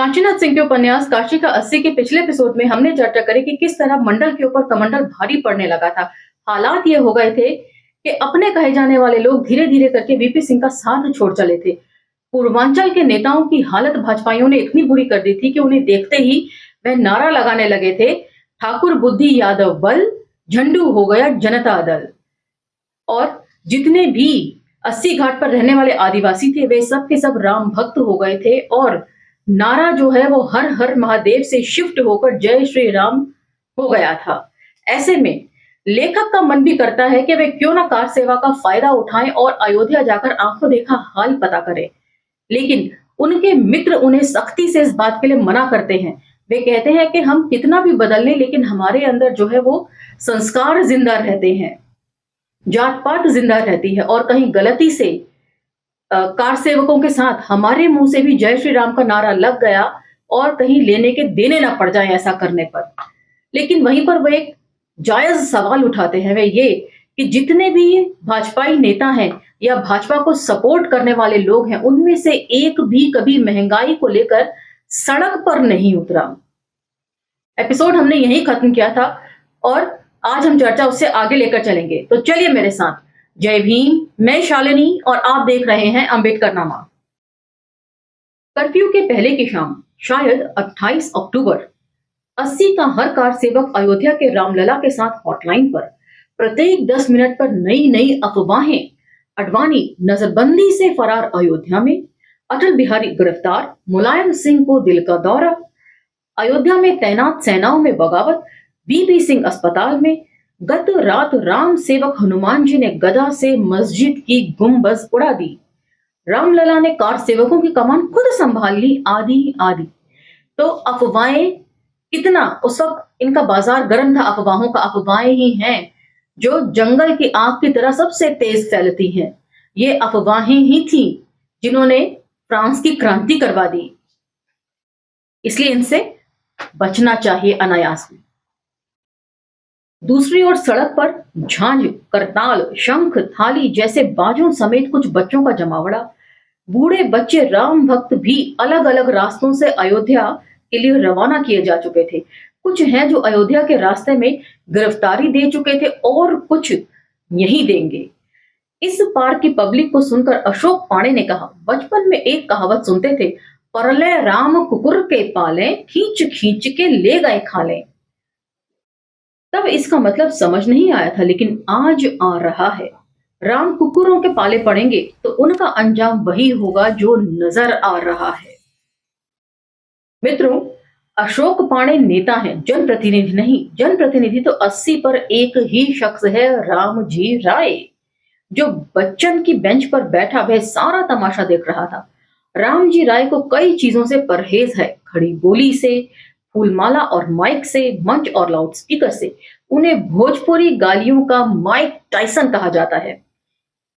काशीनाथ सिंह के उपन्यास काशी का 80 के पिछले एपिसोड में हमने चर्चा करी कि किस तरह मंडल के ऊपर कमंडल भारी पड़ने लगा था। हालात ये हो गए थे कि अपने कहे जाने वाले लोग धीरे धीरे करके वीपी सिंह का साथ छोड़ चले थे। पूर्वांचल के नेताओं की हालत भाजपाइयों ने इतनी बुरी कर दी थी कि उन्हें देखते ही वह नारा लगाने लगे थे, ठाकुर बुद्धि यादव बल, झंडू हो गया जनता दल। और जितने भी 80 घाट पर रहने वाले आदिवासी थे वे सब के सब राम भक्त हो गए थे और नारा जो है वो हर हर महादेव से शिफ्ट होकर जय श्री राम हो गया था। ऐसे में लेखक का मन भी करता है कि वे क्यों ना कार सेवा का फायदा उठाएं और अयोध्या जाकर आंखों देखा हाल पता करें, लेकिन उनके मित्र उन्हें सख्ती से इस बात के लिए मना करते हैं। वे कहते हैं कि हम कितना भी बदल लें लेकिन हमारे अंदर जो है वो संस्कार जिंदा रहते हैं, जात पात जिंदा रहती है और कहीं गलती से कार सेवकों के साथ हमारे मुंह से भी जय श्री राम का नारा लग गया और कहीं लेने के देने ना पड़ जाए ऐसा करने पर। लेकिन वहीं पर वो एक जायज सवाल उठाते हैं, वे ये कि जितने भी भाजपाई नेता हैं या भाजपा को सपोर्ट करने वाले लोग हैं उनमें से एक भी कभी महंगाई को लेकर सड़क पर नहीं उतरा। एपिसोड हमने यही खत्म किया था और आज हम चर्चा उससे आगे लेकर चलेंगे। तो चलिए मेरे साथ। जय भीम, मैं शालिनी और आप देख रहे हैं अंबेडकर नामा। कर्फ्यू के पहले की शाम, शायद 28 अक्टूबर, 80 का हर कार सेवक अयोध्या के रामलला के साथ हॉटलाइन पर प्रत्येक 10 मिनट पर नई नई अफवाहें। अडवाणी नजरबंदी से फरार अयोध्या में, अटल बिहारी गिरफ्तार, मुलायम सिंह को दिल का दौरा, अयोध्या में तैनात सेनाओं में बगावत, वीपी सिंह अस्पताल में, गत रात राम सेवक हनुमान जी ने गदा से मस्जिद की गुंबद उड़ा दी, रामलला ने कार सेवकों की कमान खुद संभाल ली, आदि आदि। तो अफवाहें कितना उस वक्त इनका बाजार गर्म था। अफवाहों का अफवाहें ही हैं जो जंगल की आग की तरह सबसे तेज फैलती हैं। ये अफवाहें ही थी जिन्होंने फ्रांस की क्रांति करवा दी, इसलिए इनसे बचना चाहिए अनायास में। दूसरी ओर सड़क पर झांझ, करताल, शंख, थाली जैसे बाजों समेत कुछ बच्चों का जमावड़ा। बूढ़े बच्चे राम भक्त भी अलग अलग रास्तों से अयोध्या के लिए रवाना किए जा चुके थे। कुछ हैं जो अयोध्या के रास्ते में गिरफ्तारी दे चुके थे और कुछ यहीं देंगे। इस पार की पब्लिक को सुनकर अशोक पांडे ने कहा, बचपन में एक कहावत सुनते थे, परले राम कुकुर के पाले, खींच खींच के ले गए खाले। तब इसका मतलब समझ नहीं आया था, लेकिन आज आ रहा है। राम कुकुरों के पाले पड़ेंगे तो उनका अंजाम वही होगा जो नजर आ रहा है। मित्रों, अशोक पांडे नेता हैं, जनप्रतिनिधि नहीं। जनप्रतिनिधि तो 80 पर एक ही शख्स है, रामजी राय, जो बच्चन की बेंच पर बैठा वह सारा तमाशा देख रहा था। रामजी राय को कई चीजों से परहेज है, खड़ी बोली से, फूलमाला और माइक से, मंच और लाउडस्पीकर से। उन्हें भोजपुरी गालियों का माइक टाइसन कहा जाता है।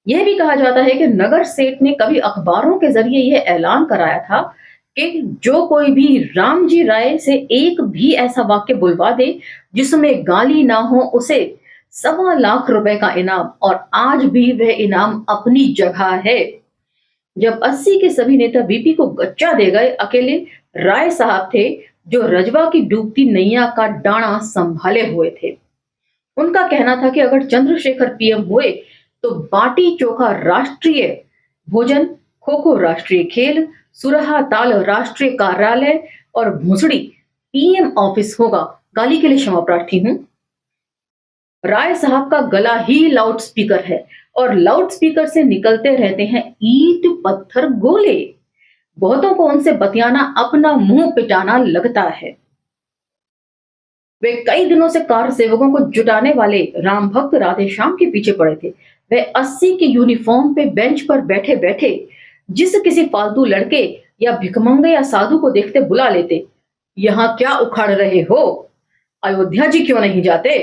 यह भी कहा जाता है कि नगर सेठ ने कभी अखबारों के जरिए यह ऐलान कराया था कि जो कोई भी रामजी राय से एक भी ऐसा वाक्य बुलवा दे जिसमें गाली ना हो, उसे 1.25 लाख रुपए का इनाम। और आज भी वह इनाम अपनी जगह है। जब 80 के सभी नेता वीपी को गच्चा दे गए, अकेले राय साहब थे जो रजवा की डूबती नैया का डाना संभाले हुए थे। उनका कहना था कि अगर चंद्रशेखर पीएम हुए तो बाटी चोखा राष्ट्रीय भोजन, खो-खो राष्ट्रीय खेल, सुरहा ताल राष्ट्रीय कार्यालय और भूसड़ी पीएम ऑफिस होगा। गाली के लिए क्षमा प्रार्थी हूं। राय साहब का गला ही लाउड स्पीकर है और लाउड स्पीकर से निकलते रहते हैं ईंट पत्थर गोले। बहुतों को उनसे बतियाना अपना मुंह पिटाना लगता है। वे कई दिनों से कार सेवकों को जुटाने वाले राम भक्त राधेश्याम के पीछे पड़े थे। वे 80 के यूनिफॉर्म पे बेंच पर बैठे बैठे जिस किसी फालतू लड़के या भिखमंगे या साधु को देखते बुला लेते, यहाँ क्या उखाड़ रहे हो, अयोध्या जी क्यों नहीं जाते,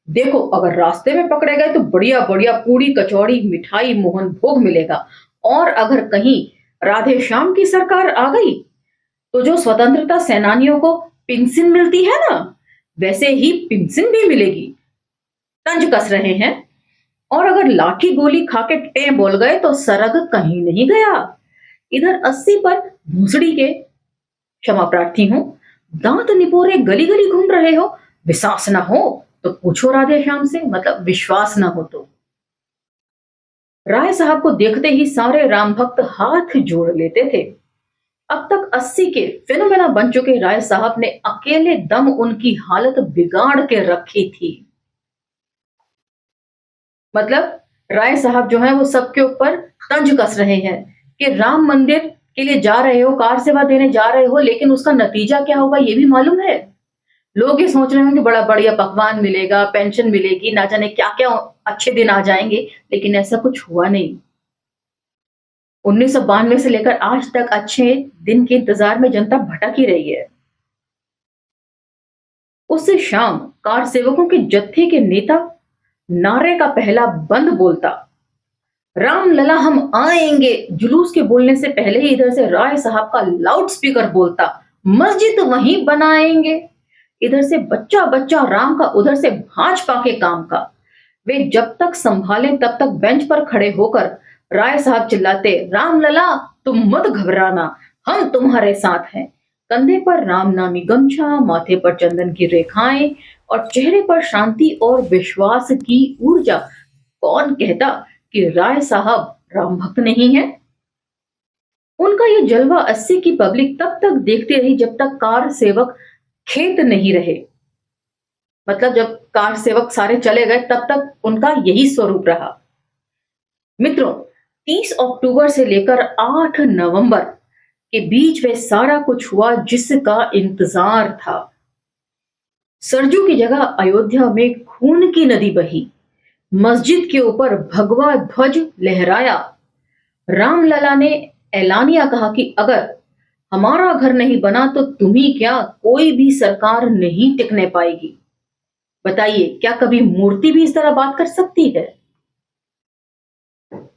देखो अगर रास्ते में पकड़े गए तो बढ़िया बढ़िया पूड़ी कचौड़ी मिठाई मोहन भोग मिलेगा, और अगर कहीं राधेश्याम की सरकार आ गई तो जो स्वतंत्रता सेनानियों को पेंशन मिलती है ना, वैसे ही पेंशन भी मिलेगी। तंज कस रहे हैं। और अगर लाठी गोली खाके टे बोल गए तो सरग कहीं नहीं गया। इधर 80 पर भूसड़ी के क्षमा प्रार्थी हूं, दांत निपोरे गली गली घूम रहे हो, विश्वास ना हो तो पूछो राधे श्याम से, मतलब विश्वास ना हो तो। राय साहब को देखते ही सारे राम भक्त हाथ जोड़ लेते थे। अब तक 80 के फिनोमेना बन चुके राय साहब ने अकेले दम उनकी हालत बिगाड़ के रखी थी। मतलब राय साहब जो है वो सबके ऊपर तंज कस रहे हैं कि राम मंदिर के लिए जा रहे हो, कार सेवा देने जा रहे हो, लेकिन उसका नतीजा क्या होगा ये भी मालूम है। लोग ये सोच रहे होंगे बड़ा बढ़िया पकवान मिलेगा, पेंशन मिलेगी, ना जाने क्या क्या अच्छे दिन आ जाएंगे, लेकिन ऐसा कुछ हुआ नहीं। 1992 से लेकर आज तक अच्छे दिन के इंतजार में जनता भटक ही रही है। उस शाम कार सेवकों के जत्थे के नेता नारे का पहला बंद बोलता, राम लला हम आएंगे। जुलूस के बोलने से पहले ही इधर से राय साहब का लाउड स्पीकर बोलता, मस्जिद वहीं बनाएंगे। इधर से बच्चा बच्चा राम का, उधर से भाजपा के काम का। वे जब तक संभाले तब तक बेंच पर खड़े होकर राय साहब चिल्लाते, राम लला तुम मत घबराना, हम तुम्हारे साथ हैं। कंधे पर राम नामी गमछा, माथे पर चंदन की रेखाएं और चेहरे पर शांति और विश्वास की ऊर्जा। कौन कहता कि राय साहब राम भक्त नहीं है? उनका ये जलवा 80 की पब्लिक तब तक देखती रही जब तक कार सेवक खेत नहीं रहे। मतलब जब कार सेवक सारे चले गए तब तक उनका यही स्वरूप रहा। मित्रों, 30 अक्टूबर से लेकर 8 नवंबर के बीच में सारा कुछ हुआ जिसका इंतजार था। सरजू की जगह अयोध्या में खून की नदी बही, मस्जिद के ऊपर भगवा ध्वज लहराया। रामलला ने ऐलानिया कहा कि अगर हमारा घर नहीं बना तो तुम ही क्या, कोई भी सरकार नहीं टिकने पाएगी। बताइए, क्या कभी मूर्ति भी इस तरह बात कर सकती है?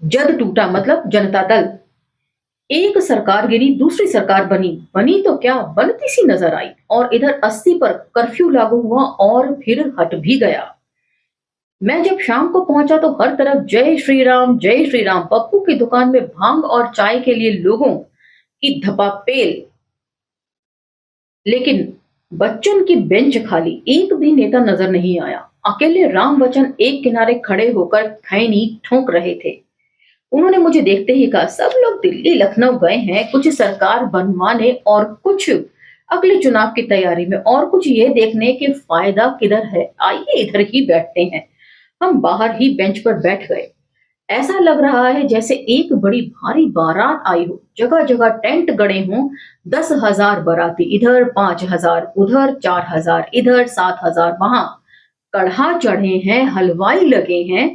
जद टूटा मतलब जनता दल। एक सरकार गिरी, दूसरी सरकार बनी, बनी तो क्या बनती सी नजर आई। और इधर 80 पर कर्फ्यू लागू हुआ और फिर हट भी गया। मैं जब शाम को पहुंचा तो हर तरफ जय श्री राम जय श्री राम। पप्पू की दुकान में भांग और चाय के लिए लोगों की धपापेल, लेकिन बच्चन की बेंच खाली, एक भी नेता नजर नहीं आया। अकेले राम बच्चन एक किनारे खड़े होकर खैनी ठोक रहे थे। उन्होंने मुझे देखते ही कहा, सब लोग दिल्ली लखनऊ गए हैं, कुछ सरकार बनवाने और कुछ अगले चुनाव की तैयारी में, और कुछ ये देखने के फायदा किधर है, आइए इधर ही बैठते हैं। हम बाहर ही बेंच पर बैठ गए। ऐसा लग रहा है जैसे एक बड़ी भारी बारात आई हो, जगह जगह टेंट गड़े हों, 10,000 बाराती इधर, 5,000 उधर, 4,000 इधर, 7,000 वहां। कढ़ा चढ़े हैं, हलवाई लगे हैं,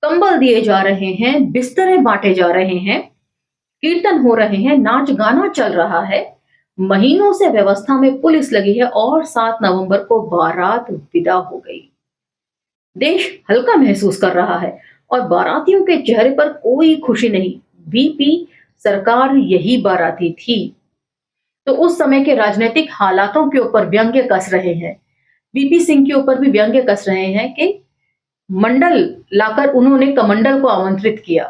कंबल दिए जा रहे हैं, बिस्तरे बांटे जा रहे हैं, कीर्तन हो रहे हैं, नाच गाना चल रहा है। महीनों से व्यवस्था में पुलिस लगी है और 7 नवंबर को बारात विदा हो गई। देश हल्का महसूस कर रहा है और बारातियों के चेहरे पर कोई खुशी नहीं। बीपी सरकार यही बाराती थी। तो उस समय के राजनीतिक हालातों के ऊपर व्यंग्य कस रहे हैं। बीपी सिंह के ऊपर भी व्यंग्य कस रहे हैं कि मंडल लाकर उन्होंने कमंडल को आमंत्रित किया,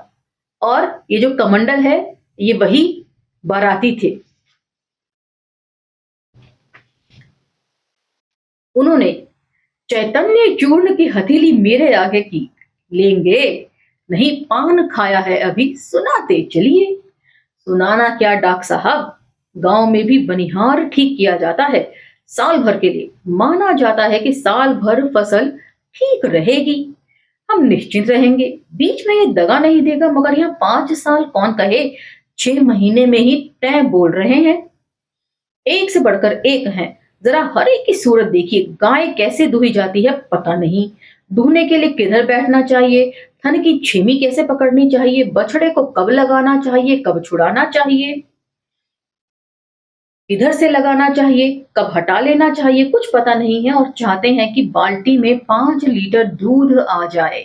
और ये जो कमंडल है ये वही बाराती थे। उन्होंने चैतन्य चूर्ण की हथेली मेरे आगे की, लेंगे नहीं, पान खाया है अभी, सुनाते चलिए। सुनाना क्या डॉक्टर साहब, गांव में भी बनिहार ठीक किया जाता है साल भर के लिए। माना जाता है कि साल भर फसल ठीक रहेगी, हम निश्चिंत रहेंगे, बीच में ये दगा नहीं देगा। मगर यहाँ 5 साल कौन कहे, 6 महीने में ही तय बोल रहे हैं। एक से बढ़कर एक हैं। जरा हर एक की सूरत देखिए, गाय कैसे दुही जाती है पता नहीं, दुहने के लिए किधर बैठना चाहिए, थन की छेमी कैसे पकड़नी चाहिए, बछड़े को कब लगाना चाहिए, कब छुड़ाना चाहिए, इधर से लगाना चाहिए, कब हटा लेना चाहिए, कुछ पता नहीं है। और चाहते हैं कि बाल्टी में 5 लीटर दूध आ जाए।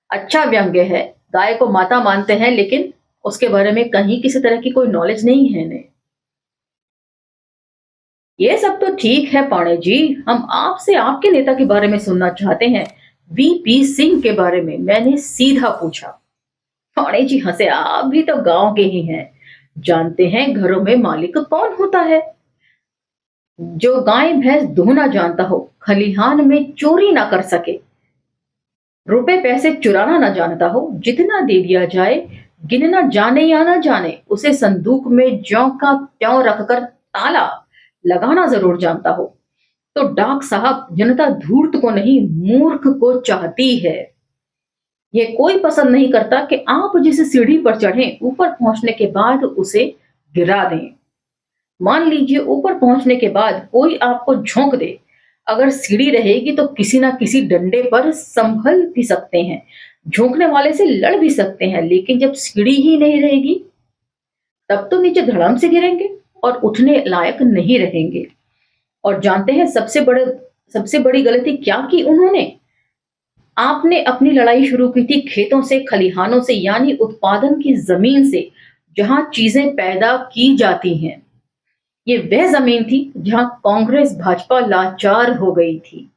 अच्छा व्यंग्य है, गाय को माता मानते हैं लेकिन उसके बारे में कहीं किसी तरह की कोई नॉलेज नहीं है इन्हें। ये सब तो ठीक है पाणे जी, हम आपसे आपके नेता के बारे में सुनना चाहते हैं, वीपी सिंह के बारे में। मैंने सीधा पूछा। पाणे जी हंसे, आप भी तो गांव के ही हैं, जानते हैं घरों में मालिक कौन होता है। जो गाय भैंस दूहना जानता हो, खलिहान में चोरी ना कर सके, रुपए पैसे चुराना ना जानता हो, जितना दे दिया जाए, गिनना जाने या ना जाने, उसे संदूक में ज्यों का त्यों रखकर ताला लगाना जरूर जानता हो, तो डाक साहब जनता धूर्त को नहीं, मूर्ख को चाहती है। ये कोई पसंद नहीं करता कि आप जिस सीढ़ी पर चढ़ें, ऊपर पहुंचने के बाद उसे गिरा दें। मान लीजिए ऊपर पहुंचने के बाद कोई आपको झोंक दे, अगर सीढ़ी रहेगी तो किसी ना किसी डंडे पर संभल भी सकते हैं, झोंकने वाले से लड़ भी सकते हैं, लेकिन जब सीढ़ी ही नहीं रहेगी तब तो नीचे धड़ाम से गिरेंगे और उठने लायक नहीं रहेंगे। और जानते हैं सबसे बड़ी गलती क्या की उन्होंने? आपने अपनी लड़ाई शुरू की थी खेतों से, खलिहानों से, यानी उत्पादन की जमीन से, जहां चीजें पैदा की जाती हैं। ये वह जमीन थी जहां कांग्रेस भाजपा लाचार हो गई थी।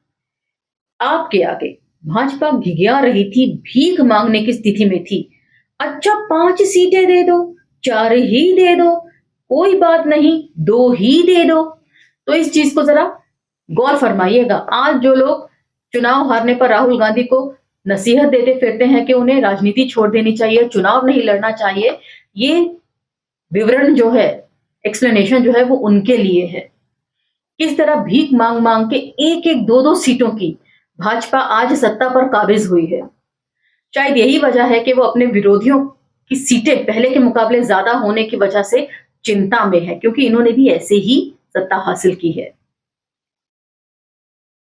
आपके आगे भाजपा घिघिया रही थी, भीख मांगने की स्थिति में थी। अच्छा 5 सीटें दे दो, 4 ही दे दो, कोई बात नहीं, 2 ही दे दो। तो इस चीज को जरा गौर फरमाइएगा। आज जो लोग चुनाव हारने पर राहुल गांधी को नसीहत देते फिरते हैं कि उन्हें राजनीति छोड़ देनी चाहिए, चुनाव नहीं लड़ना चाहिए, ये विवरण जो है, एक्सप्लेनेशन जो है वो उनके लिए है। किस तरह भीख मांग मांग के एक एक दो दो सीटों की भाजपा आज सत्ता पर काबिज हुई है। शायद यही वजह है कि वो अपने विरोधियों की सीटें पहले के मुकाबले ज्यादा होने की वजह से चिंता में है, क्योंकि इन्होंने भी ऐसे ही सत्ता हासिल की है।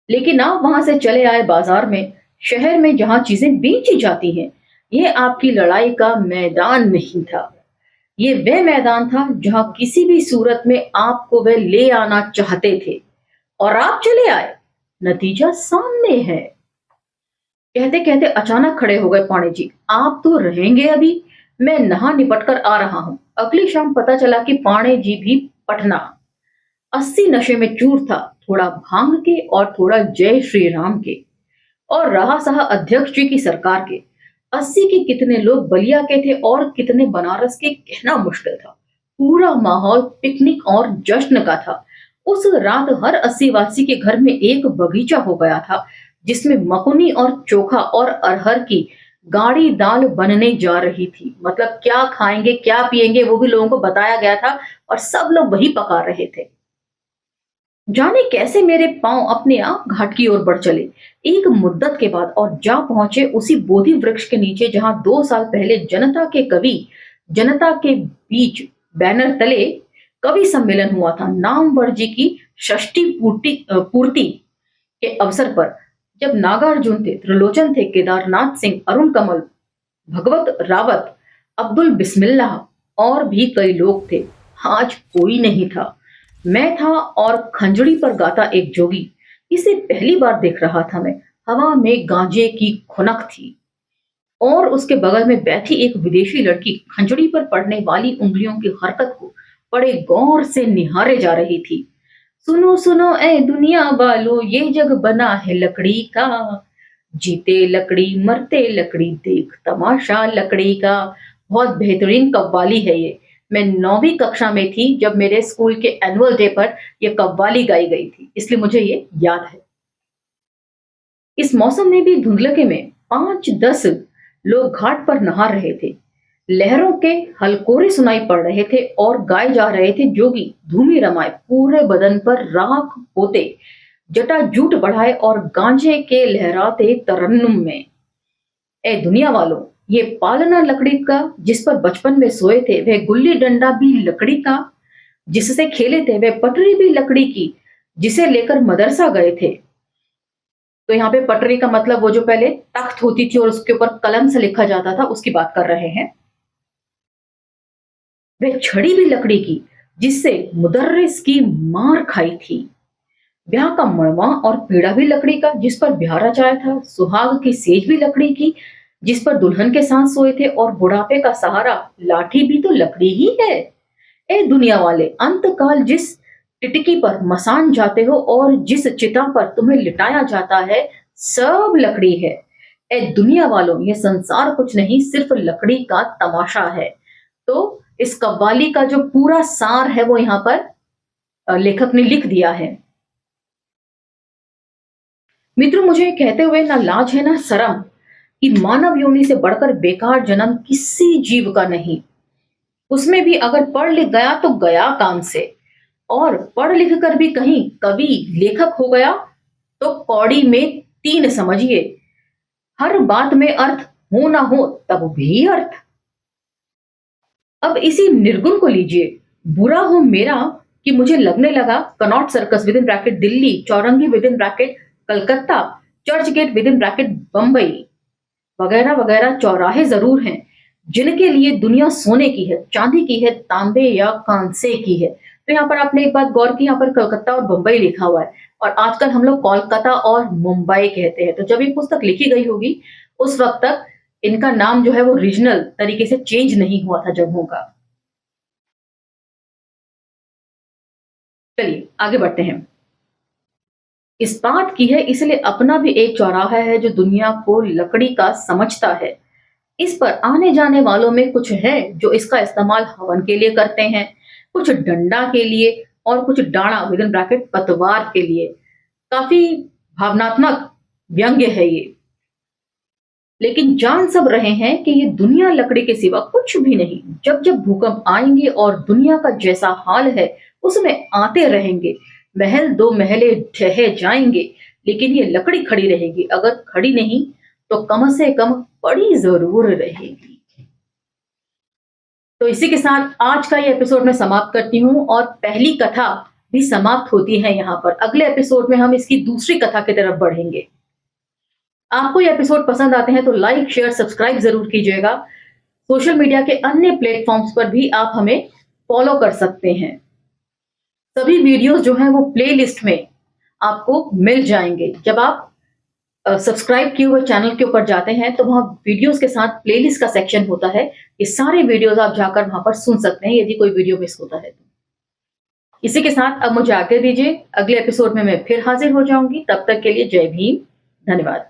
लेकिन आप वहां से चले आए बाजार में, शहर में, जहां चीजें बेची जाती हैं। यह आपकी लड़ाई का मैदान नहीं था, ये वह मैदान था जहां किसी भी सूरत में आपको वह ले आना चाहते थे और आप चले आए। नतीजा सामने है। कहते कहते अचानक खड़े हो गए पाणी जी। आप तो रहेंगे अभी, मैं नहा निपट कर आ रहा हूं। अगली शाम पता चला कि पाणे जी भी पटना 80 नशे में चूर था, थोड़ा भांग के और थोड़ा जय श्री राम के, और रहा सहा अध्यक्ष जी की सरकार के। 80 के कितने लोग बलिया के थे और कितने बनारस के, कहना मुश्किल था। पूरा माहौल पिकनिक और जश्न का था। उस रात हर 80 वासी के घर में एक बगीचा हो गया था, जिसमें मकुनी और चोखा और अरहर की गाढ़ी दाल बनने जा रही थी। मतलब क्या खाएंगे क्या पिएंगे वो भी लोगों को बताया गया था, और सब लोग वही पका रहे थे। जाने कैसे मेरे पांव अपने आप घाट की ओर बढ़ चले एक मुद्दत के बाद, और जा पहुंचे उसी बोधि वृक्ष के नीचे जहां 2 साल पहले जनता के कवि, जनता के बीच बैनर तले कवि सम्मेलन हुआ था। नामवर जी की षष्ठी पूर्ति के अवसर पर, जब नागार्जुन थे, त्रिलोचन थे, केदारनाथ सिंह, अरुण कमल, भगवत रावत, अब्दुल बिस्मिल्लाह और भी कई लोग थे। आज कोई नहीं था। मैं था और खंजड़ी पर गाता एक जोगी। इसे पहली बार देख रहा था मैं। हवा में गांजे की खुनक थी और उसके बगल में बैठी एक विदेशी लड़की खंजड़ी पर पड़ने वाली उंगलियों की हरकत को बड़े गौर से निहारे जा रही थी। सुनो सुनो ए दुनिया वालों, ये जग बना है लकड़ी का, जीते लकड़ी मरते लकड़ी, देख तमाशा लकड़ी का। बहुत बेहतरीन कव्वाली है ये। मैं 9वीं कक्षा में थी जब मेरे स्कूल के एनुअल डे पर यह कव्वाली गाई गई थी, इसलिए मुझे ये याद है। इस मौसम में भी धुंधलके में 5-10 लोग घाट पर नहा रहे थे। लहरों के हलकोरे सुनाई पड़ रहे थे और गाए जा रहे थे जोगी धूमी रमाए, पूरे बदन पर राख पोते, जटा जूट बढ़ाए और गांजे के लहराते तरन्नुम में। ए दुनिया वालों, ये पालना लकड़ी का जिस पर बचपन में सोए थे, वह गुल्ली डंडा भी लकड़ी का जिससे खेले थे, वह पटरी भी लकड़ी की जिसे लेकर मदरसा गए थे। तो यहाँ पे पटरी का मतलब वो जो पहले तख्त होती थी और उसके ऊपर कलम से लिखा जाता था, उसकी बात कर रहे हैं। वह छड़ी भी लकड़ी की जिससे मुदर्रिस की मार खाई थी। ब्याह का मड़वा और पीड़ा भी लकड़ी का जिस पर ब्याह रचाया था। सुहाग की सेज भी लकड़ी की जिस पर दुल्हन के साथ सोए थे, और बुढ़ापे का सहारा लाठी भी तो लकड़ी ही है। ए दुनिया वाले, अंत काल जिस टिटकी पर मसान जाते हो और जिस चिता पर तुम्हें लिटाया जाता है, सब लकड़ी है। ए दुनिया वालों, ये संसार कुछ नहीं, सिर्फ लकड़ी का तमाशा है। तो इस कव्वाली का जो पूरा सार है वो यहाँ पर लेखक ने लिख दिया है। मित्रों, मुझे कहते हुए ना लाज है ना शर्म कि मानव योनि से बढ़कर बेकार जन्म किसी जीव का नहीं। उसमें भी अगर पढ़ लिख गया तो गया काम से, और पढ़ लिख कर भी कहीं कवि लेखक हो गया तो कौड़ी में तीन समझिए। हर बात में अर्थ हो ना हो तब भी अर्थ। अब इसी निर्गुण को लीजिए, बुरा हो मेरा कि मुझे लगने लगा Connaught Circus within bracket Delhi, Chowringhee within bracket Calcutta, Churchgate within bracket Bombay वगैरह वगैरह चौराहे जरूर हैं जिनके लिए दुनिया सोने की है, चांदी की है, तांबे या कांसे की है। तो यहाँ पर आपने एक बात गौर की, यहाँ पर कलकत्ता और बंबई लिखा हुआ है, और आजकल हम लोग कोलकाता और मुंबई कहते हैं। तो जब ये पुस्तक लिखी गई होगी उस वक्त तक इनका नाम जो है वो रीजनल तरीके से चेंज नहीं हुआ था जगहों का। चलिए आगे बढ़ते हैं। इस बात की है इसलिए अपना भी एक चौराहा है जो दुनिया को लकड़ी का समझता है। इस पर आने जाने वालों में कुछ है जो इसका इस्तेमाल हवन के लिए करते हैं, कुछ डंडा के लिए और कुछ डाणा विद इन ब्रैकेट पतवार के लिए। काफी भावनात्मक व्यंग्य है ये, लेकिन जान सब रहे हैं कि ये दुनिया लकड़ी के सिवा कुछ भी नहीं। जब जब भूकंप आएंगे और दुनिया का जैसा हाल है उसमें आते रहेंगे, महल दो महले ढह जाएंगे, लेकिन ये लकड़ी खड़ी रहेगी। अगर खड़ी नहीं तो कम से कम पड़ी जरूर रहेगी। तो इसी के साथ आज का ये एपिसोड मैं समाप्त करती हूँ, और पहली कथा भी समाप्त होती है यहाँ पर। अगले एपिसोड में हम इसकी दूसरी कथा की तरफ बढ़ेंगे। आपको ये एपिसोड पसंद आते हैं तो लाइक शेयर सब्सक्राइब जरूर कीजिएगा। सोशल मीडिया के अन्य प्लेटफॉर्म्स पर भी आप हमें फॉलो कर सकते हैं। सभी वीडियोस जो हैं वो प्लेलिस्ट में आपको मिल जाएंगे। जब आप सब्सक्राइब किए हुए चैनल के ऊपर जाते हैं तो वहां वीडियोस के साथ प्लेलिस्ट का सेक्शन होता है। ये सारे वीडियोस आप जाकर वहां पर सुन सकते हैं यदि कोई वीडियो मिस होता है तो। इसी के साथ अब मुझे आज्ञा दीजिए, अगले एपिसोड में मैं फिर हाजिर हो जाऊंगी। तब तक के लिए जय भीम, धन्यवाद।